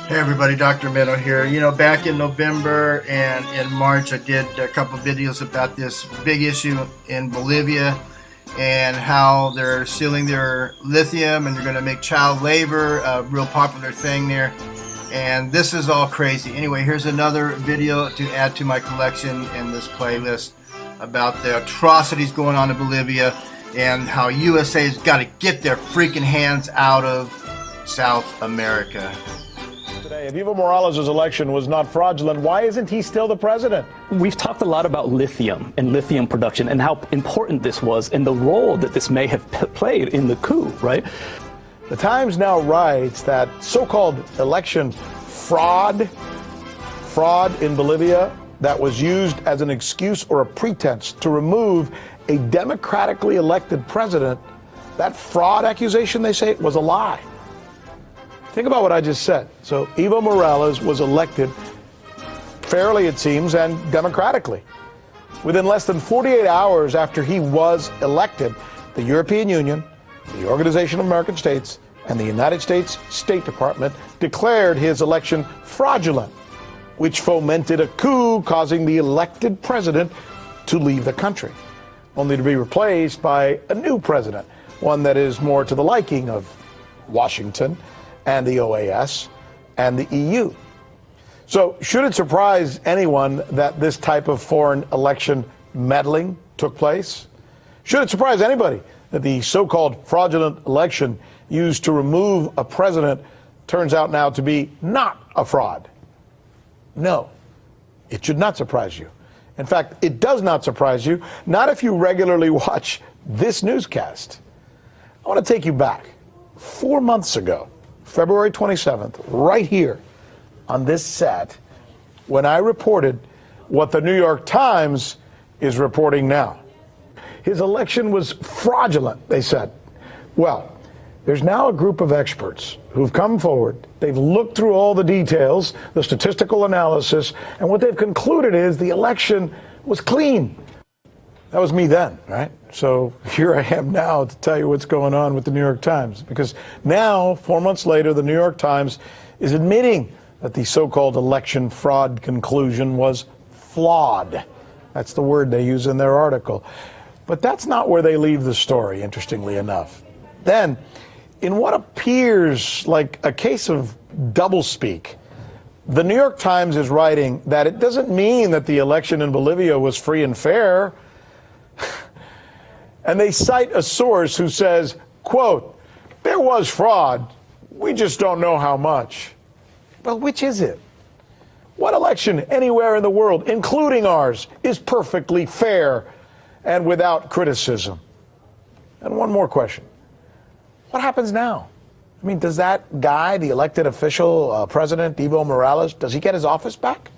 Hey everybody, Dr. Meadow here. You know, back in November and in March, I did a couple videos about this big issue in Bolivia and how they're sealing their lithium and they're going to make child labor a real popular thing there. And this is all crazy. Anyway, here's another video to add to my collection in this playlist about the atrocities going on in Bolivia and how USA's got to get their freaking hands out of South America. Today, if Evo Morales' election was not fraudulent, why isn't he still the president? We've talked a lot about lithium and lithium production and how important this was and the role that this may have played in the coup, right? The Times now writes that so-called election fraud in Bolivia that was used as an excuse or a pretense to remove a democratically elected president, that fraud accusation, they say, was a lie. Think about what I just said. So Evo Morales was elected fairly, it seems, and democratically. Within less than 48 hours after he was elected, the European Union, the Organization of American States, and the United States State Department declared his election fraudulent, which fomented a coup, causing the elected president to leave the country, only to be replaced by a new president, one that is more to the liking of Washington and the OAS and the EU. So should it surprise anyone that this type of foreign election meddling took place? Should it surprise anybody that the so-called fraudulent election used to remove a president turns out now to be not a fraud? No, it should not surprise you. In fact, it does not surprise you, not if you regularly watch this newscast. I want to take you back 4 months ago, February 27th, right here on this set, when I reported what the New York Times is reporting now. His election was fraudulent, they said. Well, there's now a group of experts who've come forward. They've looked through all the details, the statistical analysis, and what they've concluded is the election was clean. That was me then, right? So here I am now to tell you what's going on with the New York Times. Because now, 4 months later, the New York Times is admitting that the so-called election fraud conclusion was flawed. That's the word they use in their article. But that's not where they leave the story, interestingly enough. Then, in what appears like a case of doublespeak, the New York Times is writing that it doesn't mean that the election in Bolivia was free and fair. And they cite a source who says, quote, there was fraud, we just don't know how much. Well, which is it? What election anywhere in the world, including ours, is perfectly fair and without criticism? And one more question. What happens now? I mean, does that guy, the elected official, President Evo Morales, does he get his office back?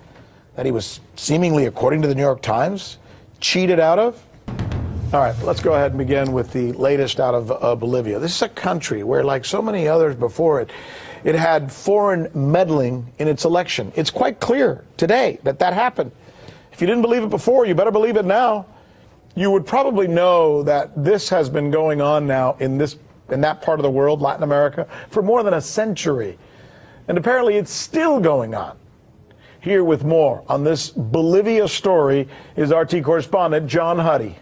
That he was seemingly, according to the New York Times, cheated out of? All right, let's go ahead and begin with the latest out of Bolivia. This is a country where, like so many others before it, it had foreign meddling in its election. It's quite clear today that that happened. If you didn't believe it before, you better believe it now. You would probably know that this has been going on now in that part of the world, Latin America, for more than a century. And apparently it's still going on. Here with more on this Bolivia story is RT correspondent John Huddy.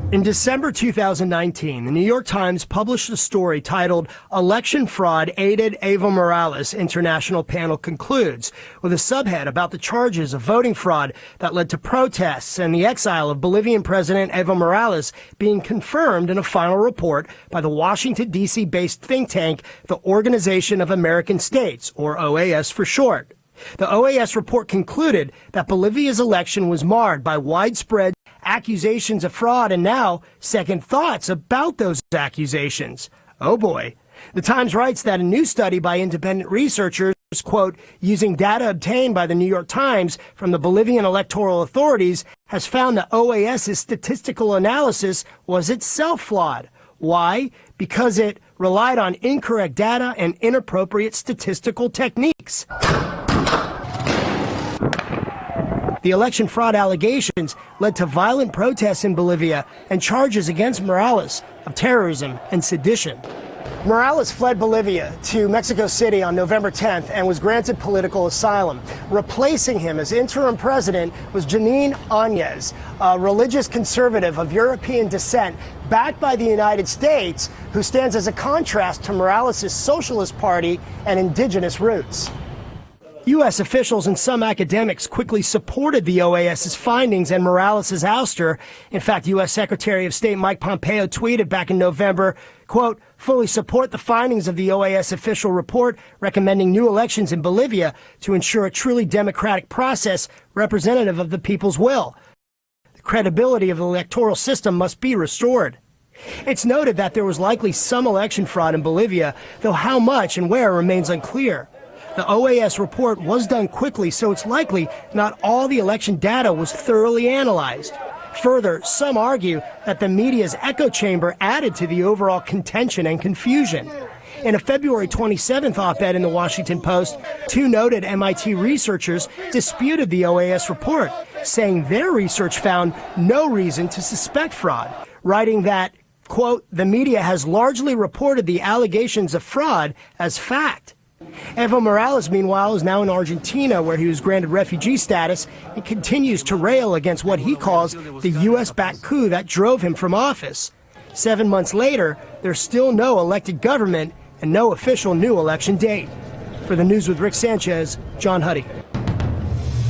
In December 2019, the New York Times published a story titled "Election Fraud Aided Evo Morales, International Panel Concludes," with a subhead about the charges of voting fraud that led to protests and the exile of Bolivian President Evo Morales being confirmed in a final report by the Washington, D.C.-based think tank, the Organization of American States, or OAS for short. The OAS report concluded that Bolivia's election was marred by widespread accusations of fraud and now second thoughts about those accusations. Oh boy. The Times writes that a new study by independent researchers, quote, using data obtained by the New York Times from the Bolivian electoral authorities, has found that OAS's statistical analysis was itself flawed. Why? Because it relied on incorrect data and inappropriate statistical techniques. The election fraud allegations led to violent protests in Bolivia and charges against Morales of terrorism and sedition. Morales fled Bolivia to Mexico City on November 10th and was granted political asylum. Replacing him as interim president was Janine Áñez, a religious conservative of European descent, backed by the United States, who stands as a contrast to Morales' Socialist Party and indigenous roots. U.S. officials and some academics quickly supported the OAS's findings and Morales' ouster. In fact, U.S. Secretary of State Mike Pompeo tweeted back in November, quote, fully support the findings of the OAS official report recommending new elections in Bolivia to ensure a truly democratic process representative of the people's will. The credibility of the electoral system must be restored. It's noted that there was likely some election fraud in Bolivia, though how much and where remains unclear. The OAS report was done quickly, so it's likely not all the election data was thoroughly analyzed. Further, some argue that the media's echo chamber added to the overall contention and confusion. In a February 27th op-ed in the Washington Post, two noted MIT researchers disputed the OAS report, saying their research found no reason to suspect fraud, writing that, quote, the media has largely reported the allegations of fraud as fact. Evo Morales, meanwhile, is now in Argentina, where he was granted refugee status and continues to rail against what he calls the U.S.-backed coup that drove him from office. 7 months later, there's still no elected government and no official new election date. For the News with Rick Sanchez, John Huddy.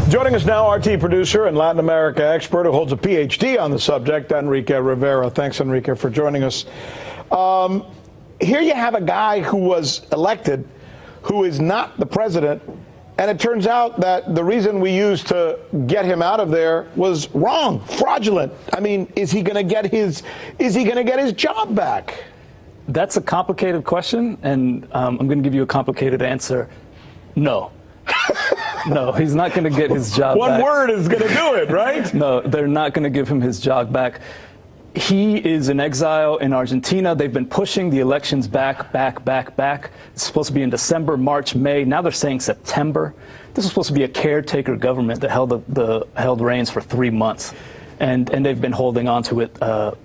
Joining us now, RT producer and Latin America expert who holds a PhD on the subject, Enrique Rivera. Thanks, Enrique, for joining us. Here you have a guy who was elected who is not the president, and it turns out that the reason we used to get him out of there was wrong, fraudulent. I mean, is he going to get his job back? That's a complicated question, and I'm going to give you a complicated answer. No. No, he's not going to get his job back. One word is going to do it, right? No, they're not going to give him his job back. He is in exile in Argentina. They've been pushing the elections back. It's supposed to be in December, March, May. Now they're saying September. This was supposed to be a caretaker government that held reins for 3 months. And they've been holding on to it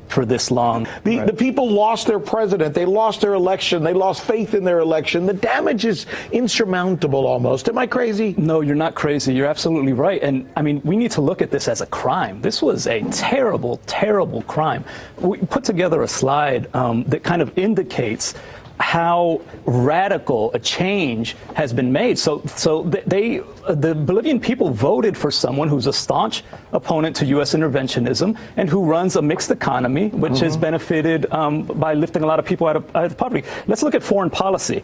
for this long. The people lost their president. They lost their election. They lost faith in their election. The damage is insurmountable almost. Am I crazy? No, you're not crazy. You're absolutely right. And I mean, we need to look at this as a crime. This was a terrible, terrible crime. We put together a slide that kind of indicates how radical a change has been made. So the Bolivian people voted for someone who's a staunch opponent to U.S. interventionism and who runs a mixed economy, which has benefited by lifting a lot of people out of poverty. Let's look at foreign policy.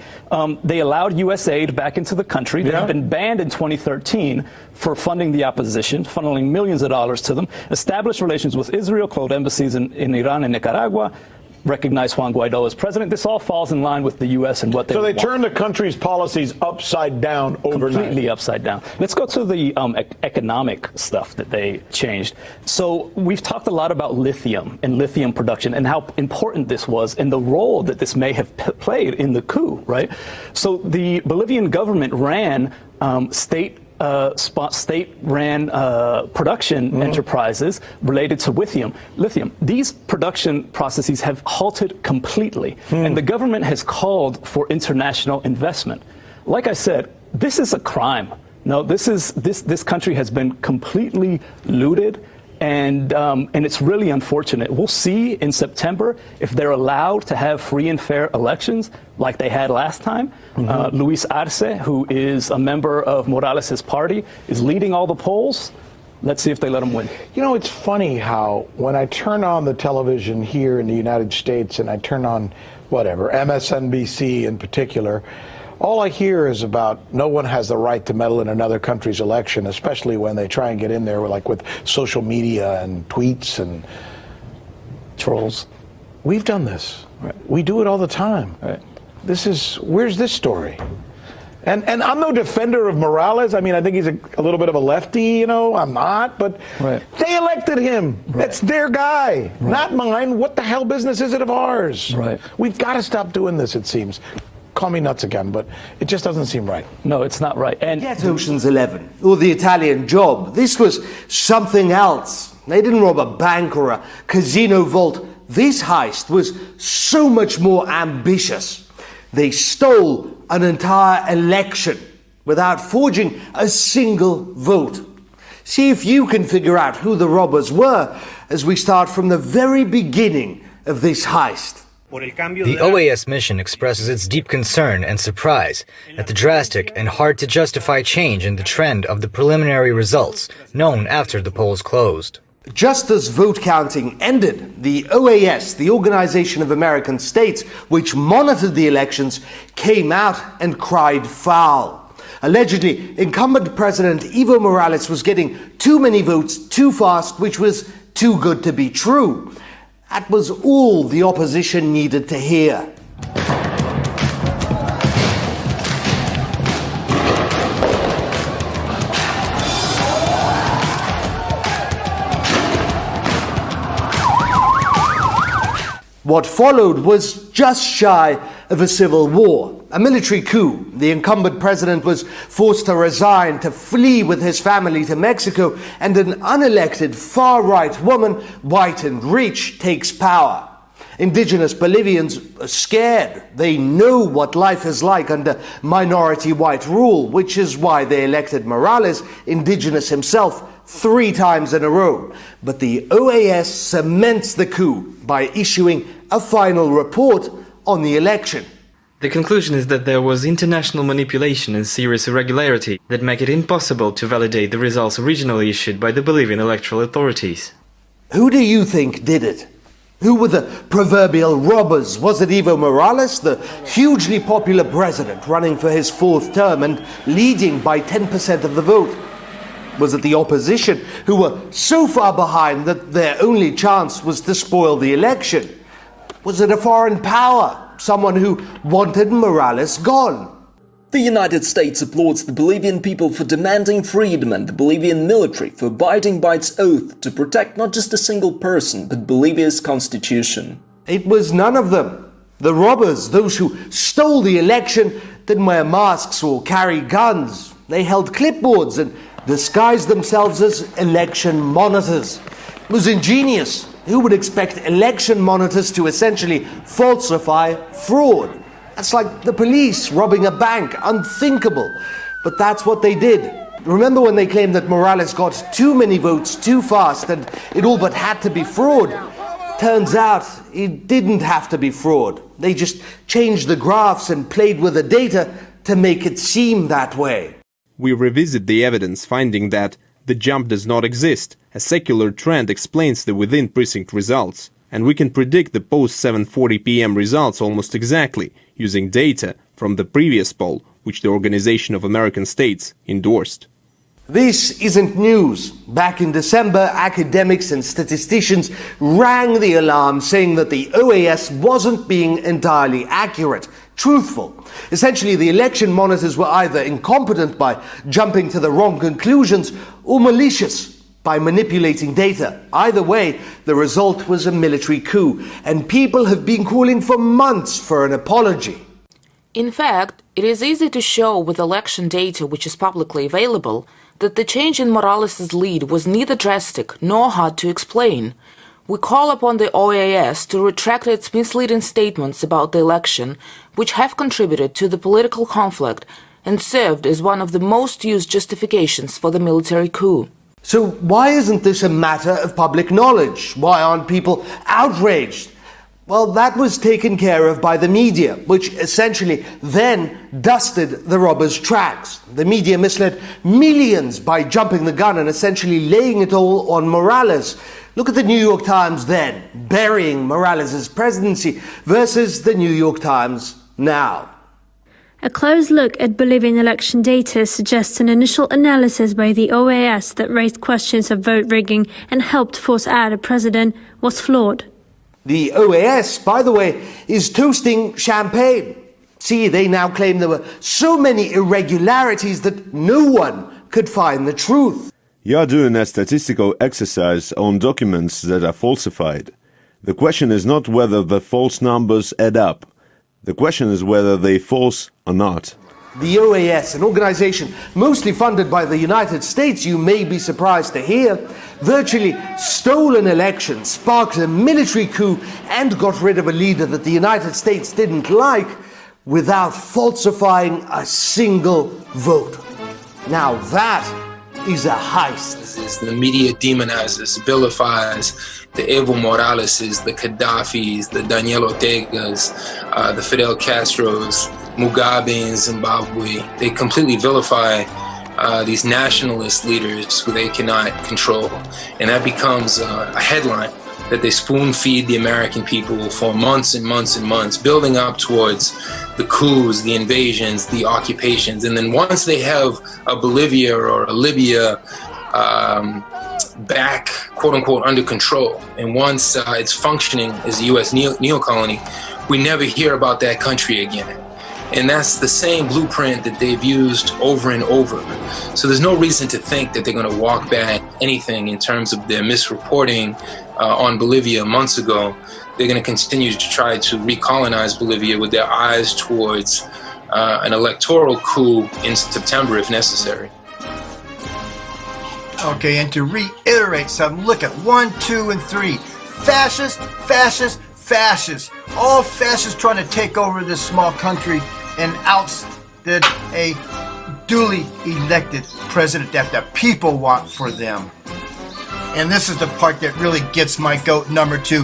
They allowed U.S. aid back into the country. They've been banned in 2013 for funding the opposition, funneling millions of dollars to them, established relations with Israel, closed embassies in Iran and Nicaragua, recognize Juan Guaido as president. This all falls in line with the U.S. and what they want. Turned the country's policies upside down overnight. Completely upside down. Let's go to the economic stuff that they changed. So we've talked a lot about lithium and lithium production and how important this was and the role that this may have played in the coup, right? So the Bolivian government ran state-ran production enterprises related to lithium. These production processes have halted completely, and the government has called for international investment. Like I said, this is a crime. No, this country has been completely looted. And it's really unfortunate. We'll see in September if they're allowed to have free and fair elections like they had last time. Luis Arce, who is a member of Morales' party, is leading all the polls. Let's see if they let him win. You know, it's funny how when I turn on the television here in the United States and I turn on whatever, MSNBC in particular, all I hear is about no one has the right to meddle in another country's election, especially when they try and get in there with social media and tweets and trolls. We've done this. Right. We do it all the time. Right. Where's this story? And I'm no defender of Morales. I mean, I think he's a little bit of a lefty, you know. I'm not, but they elected him. That's their guy, not mine. What the hell business is it of ours? Right. We've got to stop doing this, it seems. Call me nuts again, but it just doesn't seem right. No, it's not right. And Get Ocean's 11 or the Italian Job. This was something else. They didn't rob a bank or a casino vault. This heist was so much more ambitious. They stole an entire election without forging a single vote. See if you can figure out who the robbers were as we start from the very beginning of this heist. The OAS mission expresses its deep concern and surprise at the drastic and hard-to-justify change in the trend of the preliminary results known after the polls closed. Just as vote counting ended, the OAS, the Organization of American States, which monitored the elections, came out and cried foul. Allegedly, incumbent President Evo Morales was getting too many votes too fast, which was too good to be true. That was all the opposition needed to hear. What followed was just shy of a civil war, a military coup. The incumbent president was forced to resign, to flee with his family to Mexico, and an unelected far-right woman, white and rich, takes power. Indigenous Bolivians are scared. They know what life is like under minority white rule, which is why they elected Morales, indigenous himself, 3 times in a row. But the OAS cements the coup by issuing a final report on the election. The conclusion is that there was international manipulation and serious irregularity that make it impossible to validate the results originally issued by the Bolivian electoral authorities. Who do you think did it? Who were the proverbial robbers? Was it Evo Morales, the hugely popular president running for his 4th term and leading by 10% of the vote? Was it the opposition, who were so far behind that their only chance was to spoil the election? Was it a foreign power, someone who wanted Morales gone? The United States applauds the Bolivian people for demanding freedom and the Bolivian military for abiding by its oath to protect not just a single person, but Bolivia's constitution. It was none of them. The robbers, those who stole the election, didn't wear masks or carry guns. They held clipboards and disguised themselves as election monitors. It was ingenious. Who would expect election monitors to essentially falsify fraud? That's like the police robbing a bank. Unthinkable. But that's what they did. Remember when they claimed that Morales got too many votes too fast and it all but had to be fraud? Turns out it didn't have to be fraud. They just changed the graphs and played with the data to make it seem that way. We revisit the evidence, finding that the jump does not exist. A secular trend explains the within-precinct results, and we can predict the post-7:40 p.m. results almost exactly, using data from the previous poll, which the Organization of American States endorsed. This isn't news. Back in December, academics and statisticians rang the alarm saying that the OAS wasn't being entirely accurate, truthful. Essentially, the election monitors were either incompetent by jumping to the wrong conclusions or malicious by manipulating data. Either way, the result was a military coup, and people have been calling for months for an apology. In fact, it is easy to show with election data which is publicly available that the change in Morales' lead was neither drastic nor hard to explain. We call upon the OAS to retract its misleading statements about the election, which have contributed to the political conflict and served as one of the most used justifications for the military coup. So why isn't this a matter of public knowledge? Why aren't people outraged? Well, that was taken care of by the media, which essentially then dusted the robbers' tracks. The media misled millions by jumping the gun and essentially laying it all on Morales. Look at the New York Times then, burying Morales' presidency, versus the New York Times now. A close look at Bolivian election data suggests an initial analysis by the OAS that raised questions of vote rigging and helped force out a president was flawed. The OAS, by the way, is toasting champagne. See, they now claim there were so many irregularities that no one could find the truth. You're doing a statistical exercise on documents that are falsified. The question is not whether the false numbers add up. The question is whether they're false or not. The OAS, an organization mostly funded by the United States, you may be surprised to hear, virtually stole an election, sparked a military coup, and got rid of a leader that the United States didn't like, without falsifying a single vote. Now that is a heist. The media demonizes, vilifies the Evo Moraleses, the Gaddafis, the Daniel Ortegas, the Fidel Castros, Mugabe in Zimbabwe. They completely vilify these nationalist leaders who they cannot control. And that becomes a headline that they spoon feed the American people for months and months and months, building up towards the coups, the invasions, the occupations. And then once they have a Bolivia or a Libya back, quote unquote, under control, and once it's functioning as a U.S. neo-colony, we never hear about that country again. And that's the same blueprint that they've used over and over. So there's no reason to think that they're going to walk back anything in terms of their misreporting on Bolivia months ago. They're going to continue to try to recolonize Bolivia with their eyes towards an electoral coup in September if necessary. Okay, and to reiterate something, look at 1, 2, and 3. Fascist, fascist, fascist. All fascists trying to take over this small country and ousted a duly elected president that the people want for them. And this is the part that really gets my goat number 2.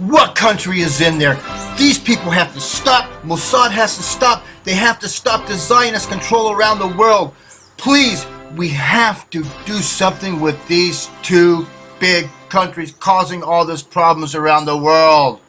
What country is in there? These people have to stop. Mossad has to stop. They have to stop the Zionist control around the world. Please, we have to do something with these two big countries causing all these problems around the world.